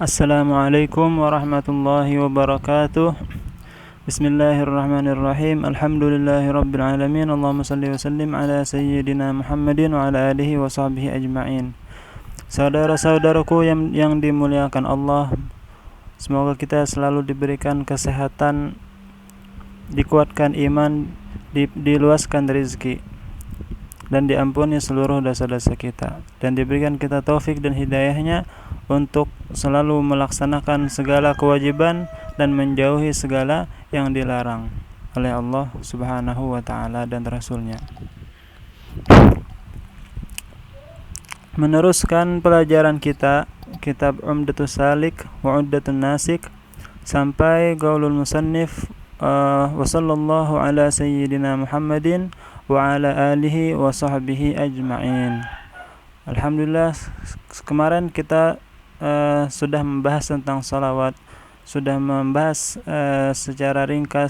Assalamualaikum warahmatullahi wabarakatuh. Bismillahirrahmanirrahim. Alhamdulillahirabbil alamin. Allahumma shalli wa sallim ala sayyidina Muhammadin wa ala alihi wa sahbihi ajma'in. Saudara-saudaraku yang dimuliakan Allah, semoga kita selalu diberikan kesehatan, dikuatkan iman, diluaskan rezeki, dan diampuni seluruh dosa-dosa kita, dan diberikan kita taufik dan hidayahnya untuk selalu melaksanakan segala kewajiban dan menjauhi segala yang dilarang oleh Allah Subhanahu wa ta'ala dan Rasulnya. Meneruskan pelajaran kita kitab Umdatus Salik wa Uddatun Nasik sampai qaulul musannif wa sallallahu ala sayyidina Muhammadin wa ala alihi wa sahbihi ajma'in. Alhamdulillah, kemarin kita sudah membahas tentang salawat, sudah membahas secara ringkas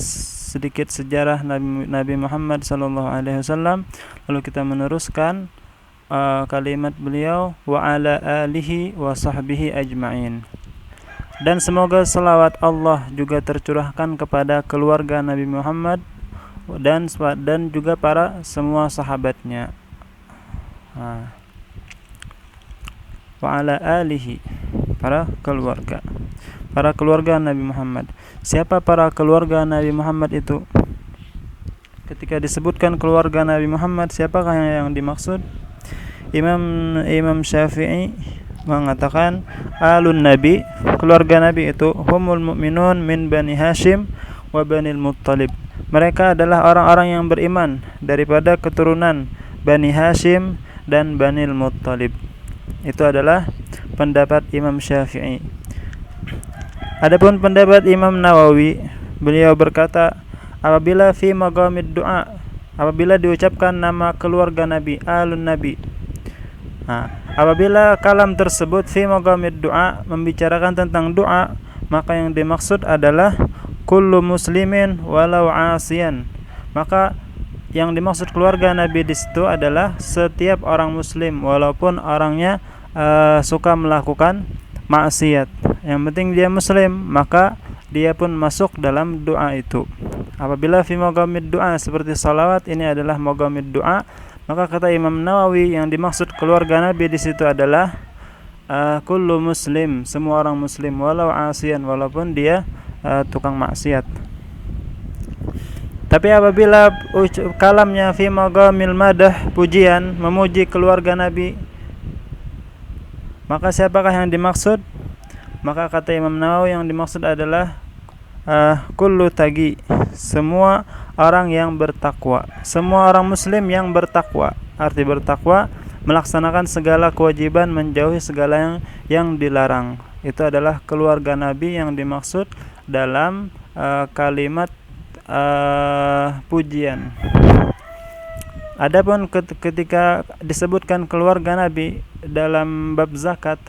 sedikit sejarah Nabi Muhammad SAW. Lalu kita meneruskan kalimat beliau wa ala alihi wa sahbihi ajma'in. Dan semoga salawat Allah juga tercurahkan kepada keluarga Nabi Muhammad dan juga para semua sahabatnya. Wa ala alihi, para keluarga Nabi Muhammad. Siapa para keluarga Nabi Muhammad itu? Ketika disebutkan keluarga Nabi Muhammad, siapakah yang dimaksud? Imam Syafi'i mengatakan alun Nabi, keluarga Nabi itu humul mu'minun min Bani Hashim wa Banil Muttalib. Mereka adalah orang-orang yang beriman daripada keturunan Bani Hashim dan Banil Muttalib. Itu adalah pendapat Imam Syafi'i. Adapun pendapat Imam Nawawi, beliau berkata, apabila fi maqamid du'a, apabila diucapkan nama keluarga Nabi, alun Nabi, apabila kalam tersebut fi maqamid du'a, membicarakan tentang doa, maka yang dimaksud adalah kullu muslimin walau asiyan. Maka yang dimaksud keluarga Nabi di situ adalah setiap orang muslim walaupun orangnya suka melakukan maksiat. Yang penting dia muslim, maka dia pun masuk dalam doa itu. Apabila fi maqamid doa seperti salawat, ini adalah maqamid doa, maka kata Imam Nawawi yang dimaksud keluarga Nabi di situ adalah kullu muslim, semua orang muslim walau asiyan, walaupun dia tukang maksiat. Tapi apabila kalamnya fi maqamil madah, pujian, memuji keluarga Nabi, maka siapakah yang dimaksud? Maka kata Imam Nawawi yang dimaksud adalah kullu taqi, semua orang yang bertakwa, semua orang muslim yang bertakwa. Arti bertakwa melaksanakan segala kewajiban, menjauhi segala yang dilarang. Itu adalah keluarga Nabi yang dimaksud dalam kalimat pujian. Adapun ketika disebutkan keluarga Nabi dalam bab zakat,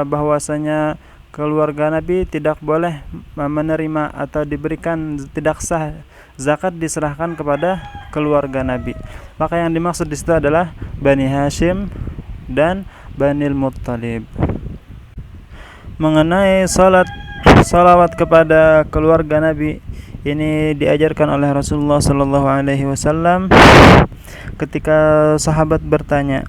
bahwasanya keluarga Nabi tidak boleh menerima atau diberikan, tidak sah zakat diserahkan kepada keluarga Nabi. Maka yang dimaksud di situ adalah Bani Hashim dan Banil Muttalib. Mengenai salawat kepada keluarga Nabi, ini diajarkan oleh Rasulullah sallallahu alaihi wasallam ketika sahabat bertanya,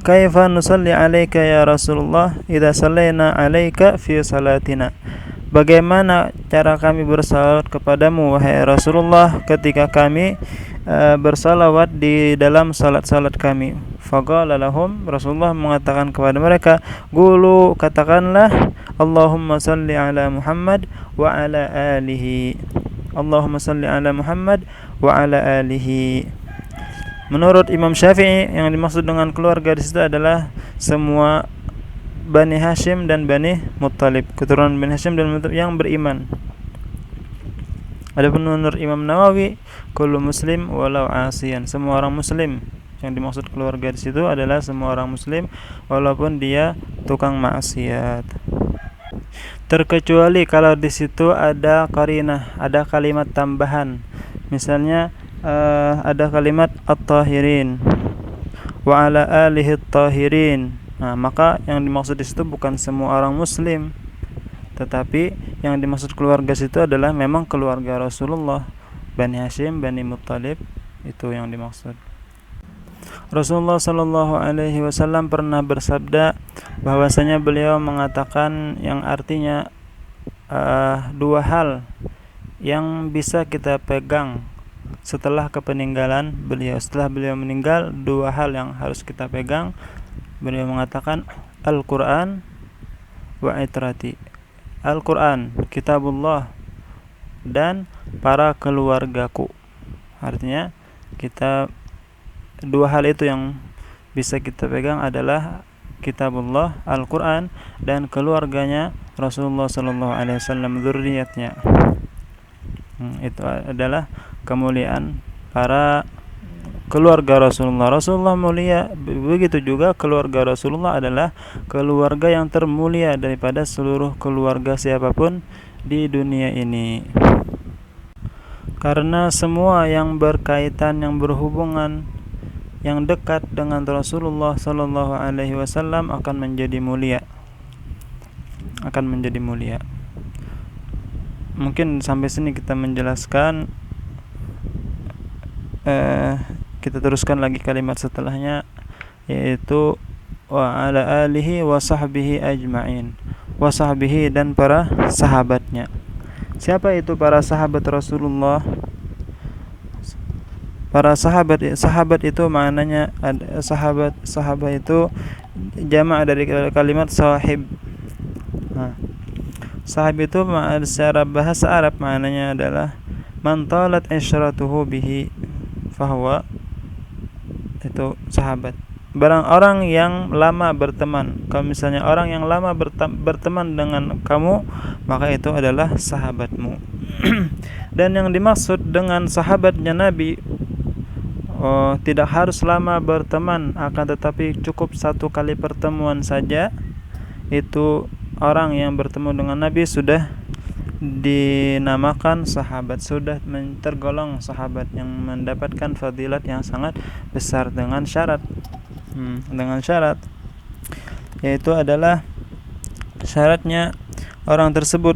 kaifa nusalli alaika ya Rasulullah idza sallaina alaika fi salatina. Bagaimana cara kami bersalawat kepadamu wahai Rasulullah ketika kami bersalawat di dalam salat-salat kami? Faqala lahum, Rasulullah mengatakan kepada mereka, qulu, katakanlah, Allahumma salli ala Muhammad wa ala alihi. Allahumma salli ala Muhammad wa ala alihi. Menurut Imam Syafi'i, yang dimaksud dengan keluarga di situ adalah semua Bani Hashim dan Bani Muttalib, keturunan Bani Hashim dan Muttalib yang beriman. Adapun menurut Imam Nawawi, kullu muslim walau asiyan, semua orang muslim. Yang dimaksud keluarga di situ adalah semua orang muslim walaupun dia tukang maksiat. Terkecuali kalau di situ ada qarinah, ada kalimat tambahan. Misalnya ada kalimat at-tahirin wa ala alihi at-tahirin. Nah, maka yang dimaksud di situ bukan semua orang muslim, tetapi yang dimaksud keluarga situ adalah memang keluarga Rasulullah, Bani Hashim, Bani Muttalib, itu yang dimaksud. Rasulullah Shallallahu Alaihi Wasallam pernah bersabda bahwasanya beliau mengatakan yang artinya dua hal yang bisa kita pegang setelah kepeninggalan beliau. Setelah beliau meninggal, dua hal yang harus kita pegang. Beliau mengatakan Al-Quran wa itrati. Al-Quran, kitabullah, dan para keluargaku. Artinya kita dua hal itu yang bisa kita pegang adalah kitabullah, Al-Quran, dan keluarganya Rasulullah Sallallahu Alaihi Wasallam, dzurriyyatnya. Itu adalah kemuliaan para keluarga Rasulullah. Rasulullah mulia, begitu juga keluarga Rasulullah adalah keluarga yang termulia daripada seluruh keluarga siapapun di dunia ini. Karena semua yang berkaitan, yang berhubungan, yang dekat dengan Rasulullah Sallallahu Alaihi Wasallam akan menjadi mulia. Mungkin sampai sini kita menjelaskan. Kita teruskan lagi kalimat setelahnya, yaitu wa ala alihi wa sahbihi ajma'in. Wa sahbihi, dan para sahabatnya. Siapa itu para sahabat Rasulullah? Para sahabat itu maknanya sahabat itu jamak dari kalimat sahib. Sahib itu secara bahasa Arab maknanya adalah man talat isyratuhu bihi fahuwa, itu sahabat. Barang orang yang lama berteman. Kalau misalnya orang yang lama berteman dengan kamu, maka itu adalah sahabatmu. Dan yang dimaksud dengan sahabatnya Nabi, tidak harus lama berteman, akan tetapi cukup satu kali pertemuan saja, itu orang yang bertemu dengan Nabi sudah dinamakan sahabat, sudah tergolong sahabat yang mendapatkan fadilat yang sangat besar, dengan syarat yaitu adalah syaratnya orang tersebut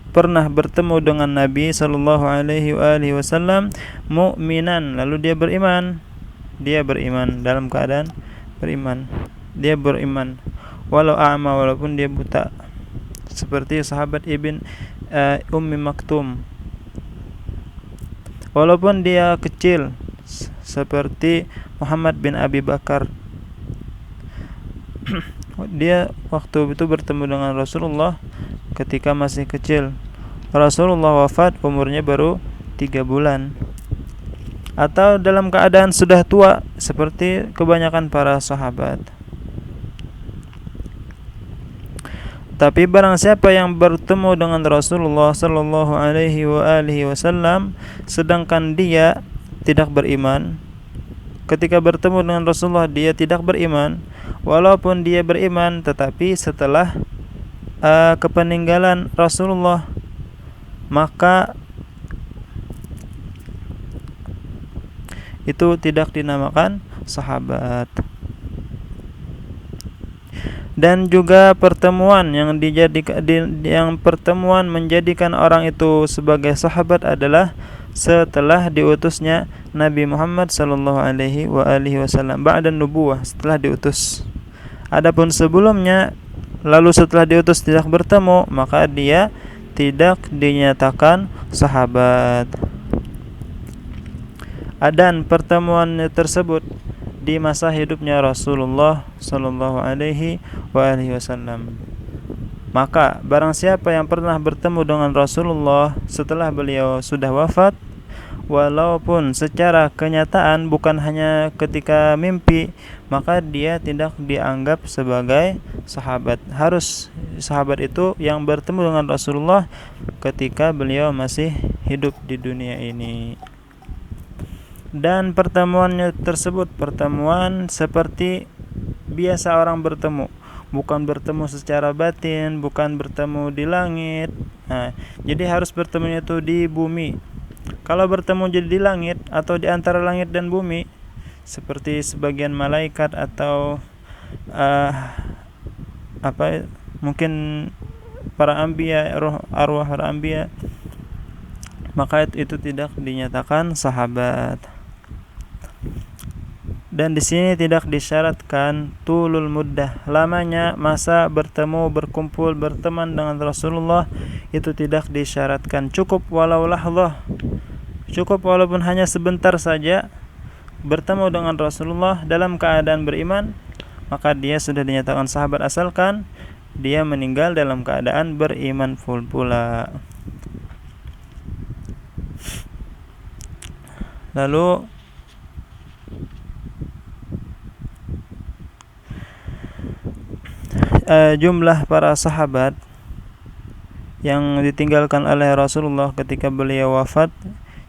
pernah bertemu dengan Nabi Sallallahu Alaihi Wasallam mu'minan, lalu dia beriman dalam keadaan beriman, dia beriman walau a'ma, walaupun dia buta, seperti sahabat Ummi Maktum. Walaupun dia kecil, seperti Muhammad bin Abi Bakar. Dia waktu itu bertemu dengan Rasulullah ketika masih kecil. Rasulullah wafat umurnya baru 3 bulan. Atau dalam keadaan sudah tua, seperti kebanyakan para sahabat. Tapi barang siapa yang bertemu dengan Rasulullah Sallallahu Alaihi Wasallam sedangkan dia tidak beriman, ketika bertemu dengan Rasulullah dia tidak beriman, walaupun dia beriman tetapi setelah kepeninggalan Rasulullah, maka itu tidak dinamakan sahabat. Dan juga pertemuan yang pertemuan menjadikan orang itu sebagai sahabat adalah setelah diutusnya Nabi Muhammad sallallahu alaihi wasallam, ba'da nubuwah, setelah diutus. Adapun sebelumnya, lalu setelah diutus tidak bertemu, maka dia tidak dinyatakan sahabat. Dan pertemuan tersebut di masa hidupnya Rasulullah sallallahu alaihi wasallam. Maka barang siapa yang pernah bertemu dengan Rasulullah setelah beliau sudah wafat, walaupun secara kenyataan bukan hanya ketika mimpi, maka dia tidak dianggap sebagai sahabat. Harus sahabat itu yang bertemu dengan Rasulullah ketika beliau masih hidup di dunia ini. Dan pertemuannya tersebut pertemuan seperti biasa orang bertemu, bukan bertemu secara batin, bukan bertemu di langit. Jadi harus bertemunya itu di bumi, Kalau bertemu jadi di langit atau di antara langit dan bumi, seperti sebagian malaikat atau mungkin para anbiya, roh arwah para anbiya, maka itu tidak dinyatakan sahabat. Dan di sini tidak disyaratkan tulul muddah, lamanya masa bertemu, berkumpul, berteman dengan Rasulullah, itu tidak disyaratkan. Cukup walau lahzah, cukup walaupun hanya sebentar saja bertemu dengan Rasulullah dalam keadaan beriman, maka dia sudah dinyatakan sahabat, asalkan dia meninggal dalam keadaan beriman full pula. Lalu jumlah para sahabat yang ditinggalkan oleh Rasulullah ketika beliau wafat,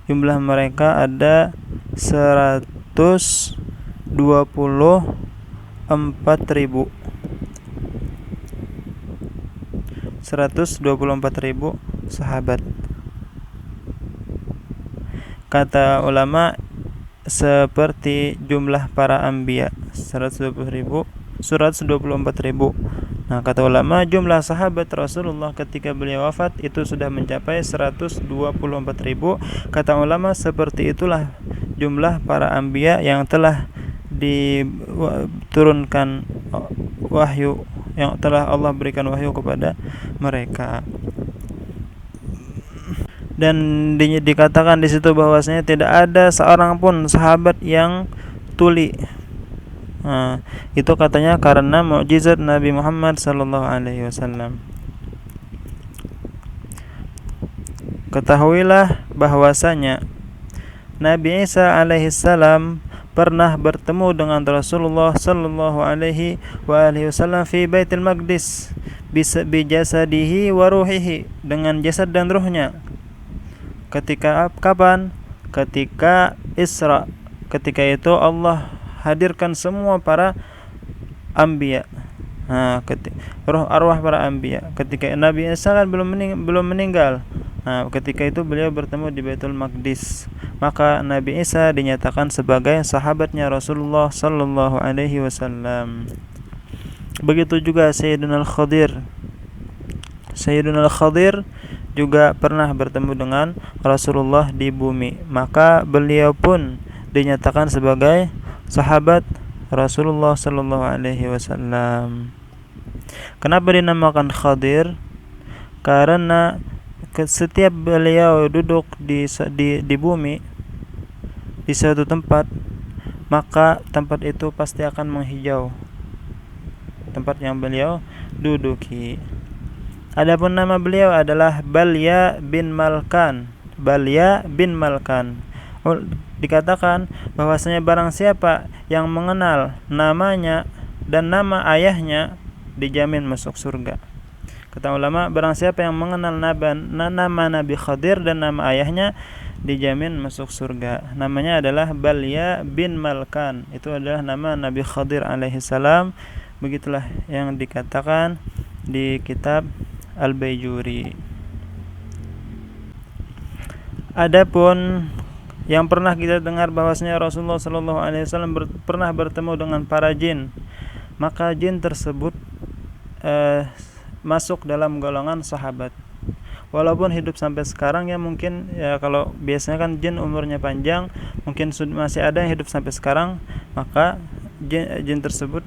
jumlah mereka ada 124.000 sahabat. Kata ulama seperti jumlah para anbiya 124.000. Nah, kata ulama jumlah sahabat Rasulullah ketika beliau wafat itu sudah mencapai 124.000. Kata ulama seperti itulah jumlah para anbiya yang telah diturunkan wahyu, yang telah Allah berikan wahyu kepada mereka. Dan dikatakan di situ bahwasanya tidak ada seorang pun sahabat yang tuli. Nah, itu katanya karena mukjizat Nabi Muhammad sallallahu alaihi wasallam. Ketahuilah bahwasanya Nabi Isa alaihi salam pernah bertemu dengan Rasulullah sallallahu alaihi wasallam fi Baitul Maqdis bi jasadihi wa ruhihi, dengan jasad dan ruhnya. Ketika kapan? Ketika Isra. Ketika itu Allah hadirkan semua para anbiya. Roh arwah para anbiya. Ketika Nabi Isa kan belum meninggal. Nah, ketika itu beliau bertemu di Baitul Maqdis. Maka Nabi Isa dinyatakan sebagai sahabatnya Rasulullah sallallahu alaihi wasallam. Begitu juga Sayyidina Al-Khadir. Sayyidina Al-Khadir juga pernah bertemu dengan Rasulullah di bumi. Maka beliau pun dinyatakan sebagai sahabat Rasulullah sallallahu alaihi wasallam. Kenapa dinamakan Khadir? Karena setiap beliau duduk di bumi di suatu tempat, maka tempat itu pasti akan menghijau, tempat yang beliau duduki. Adapun nama beliau adalah Balya bin Malkan. Balya bin Malkan. Dikatakan bahwasanya barang siapa yang mengenal namanya dan nama ayahnya dijamin masuk surga. Kata ulama, barang siapa yang mengenal nama Nabi Khadir dan nama ayahnya dijamin masuk surga. Namanya adalah Balya bin Malkan. Itu adalah nama Nabi Khadir alaihi salam. Begitulah yang dikatakan di kitab Al-Baijuri. Adapun yang pernah kita dengar bahwasanya Rasulullah sallallahu alaihi wasallam pernah bertemu dengan para jin, maka jin tersebut masuk dalam golongan sahabat. Walaupun hidup sampai sekarang, ya mungkin ya kalau biasanya kan jin umurnya panjang, mungkin masih ada yang hidup sampai sekarang, maka jin tersebut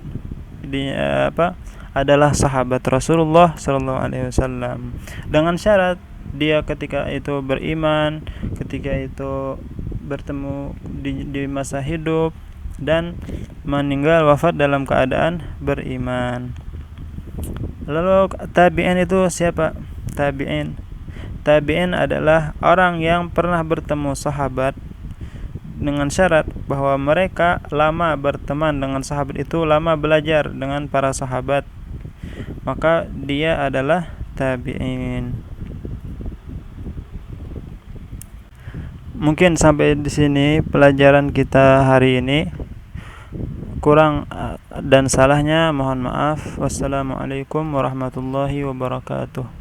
adalah sahabat Rasulullah sallallahu alaihi wasallam, dengan syarat dia ketika itu beriman, ketika itu bertemu di masa hidup, dan meninggal wafat dalam keadaan beriman. Lalu tabi'in itu siapa? Tabi'in adalah orang yang pernah bertemu sahabat dengan syarat bahwa mereka lama berteman dengan sahabat itu, lama belajar dengan para sahabat, maka dia adalah tabi'in. Mungkin sampai di sini pelajaran kita hari ini. Kurang dan salahnya mohon maaf. Wassalamualaikum warahmatullahi wabarakatuh.